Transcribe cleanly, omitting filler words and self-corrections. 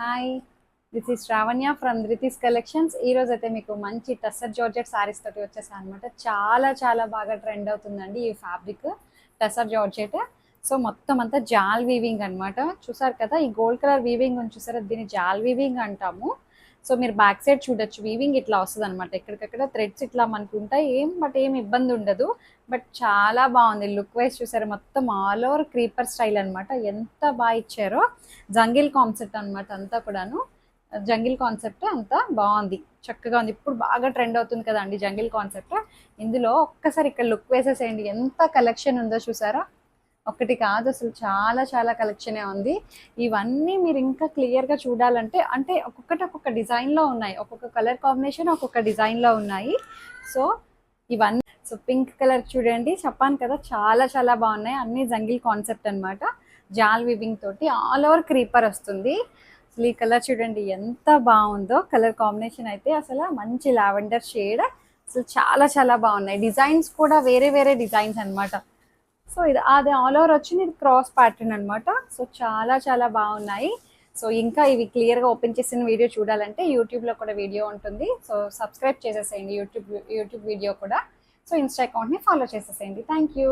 Hi, this is Shravanya from Dhruti's collections. ఈ రోజు అయితే మీకు మంచి టస్సర్ జార్జెట్ సారీస్ తోటి వచ్చేసాను అనమాట. చాలా చాలా బాగా ట్రెండ్ అవుతుందండి ఈ ఫ్యాబ్రిక్ టస్సర్ జార్జెట్. సో మొత్తం అంతా జాల్ వీవింగ్ అనమాట. చూసారు కదా, ఈ గోల్డ్ కలర్ వీవింగ్ ఉంది చూసారా, దీన్ని జాల్ వీవింగ్ అంటాము. సో మీరు బ్యాక్ సైడ్ చూడొచ్చు, వీవింగ్ ఇట్లా వస్తుంది అనమాట. ఎక్కడికక్కడ థ్రెడ్స్ ఇట్లా మనకు ఉంటాయి, ఏం ఇబ్బంది ఉండదు. బట్ చాలా బాగుంది లుక్ వైజ్. చూసారు, మొత్తం ఆల్ ఓవర్ క్రీపర్ స్టైల్ అనమాట. ఎంత బాగా ఇచ్చారో. జంగిల్ కాన్సెప్ట్ అనమాట అంతా కూడాను. జంగిల్ కాన్సెప్ట్ అంతా బాగుంది, చక్కగా ఉంది. ఇప్పుడు బాగా ట్రెండ్ అవుతుంది కదండి జంగిల్ కాన్సెప్ట్. ఇందులో ఒక్కసారి ఇక్కడ లుక్ వేసేసేయండి, ఎంత కలెక్షన్ ఉందో చూసారా. ఒకటి కాదు, అసలు చాలా చాలా కలెక్షనే ఉంది. ఇవన్నీ మీరు ఇంకా క్లియర్గా చూడాలంటే అంటే ఒక్కొక్కటి ఒక్కొక్క డిజైన్లో ఉన్నాయి, ఒక్కొక్క కలర్ కాంబినేషన్ ఒక్కొక్క డిజైన్లో ఉన్నాయి. సో ఇవన్నీ, సో పింక్ కలర్ చూడండి, చెప్పాను కదా చాలా చాలా బాగున్నాయి. అన్ని జంగిల్ కాన్సెప్ట్ అనమాట. జాల్ వివింగ్ తోటి ఆల్ ఓవర్ క్రీపర్ వస్తుంది. అసలు ఈ కలర్ చూడండి ఎంత బాగుందో. కలర్ కాంబినేషన్ అయితే అసలు మంచి లావెండర్ షేడ్. అసలు చాలా చాలా బాగున్నాయి. డిజైన్స్ కూడా వేరే వేరే డిజైన్స్ అనమాట. సో అది ఆల్ ఓవర్ వచ్చి ఇది క్రాస్ ప్యాటర్న్ అనమాట. సో చాలా చాలా బాగున్నాయి. సో ఇంకా ఇవి క్లియర్గా ఓపెన్ చేసిన వీడియో చూడాలంటే యూట్యూబ్లో కూడా వీడియో ఉంటుంది. సో సబ్స్క్రైబ్ చేసేసేయండి యూట్యూబ్ వీడియో కూడా. సో ఇన్స్టా అకౌంట్ని ఫాలో చేసేసేయండి. Thank you.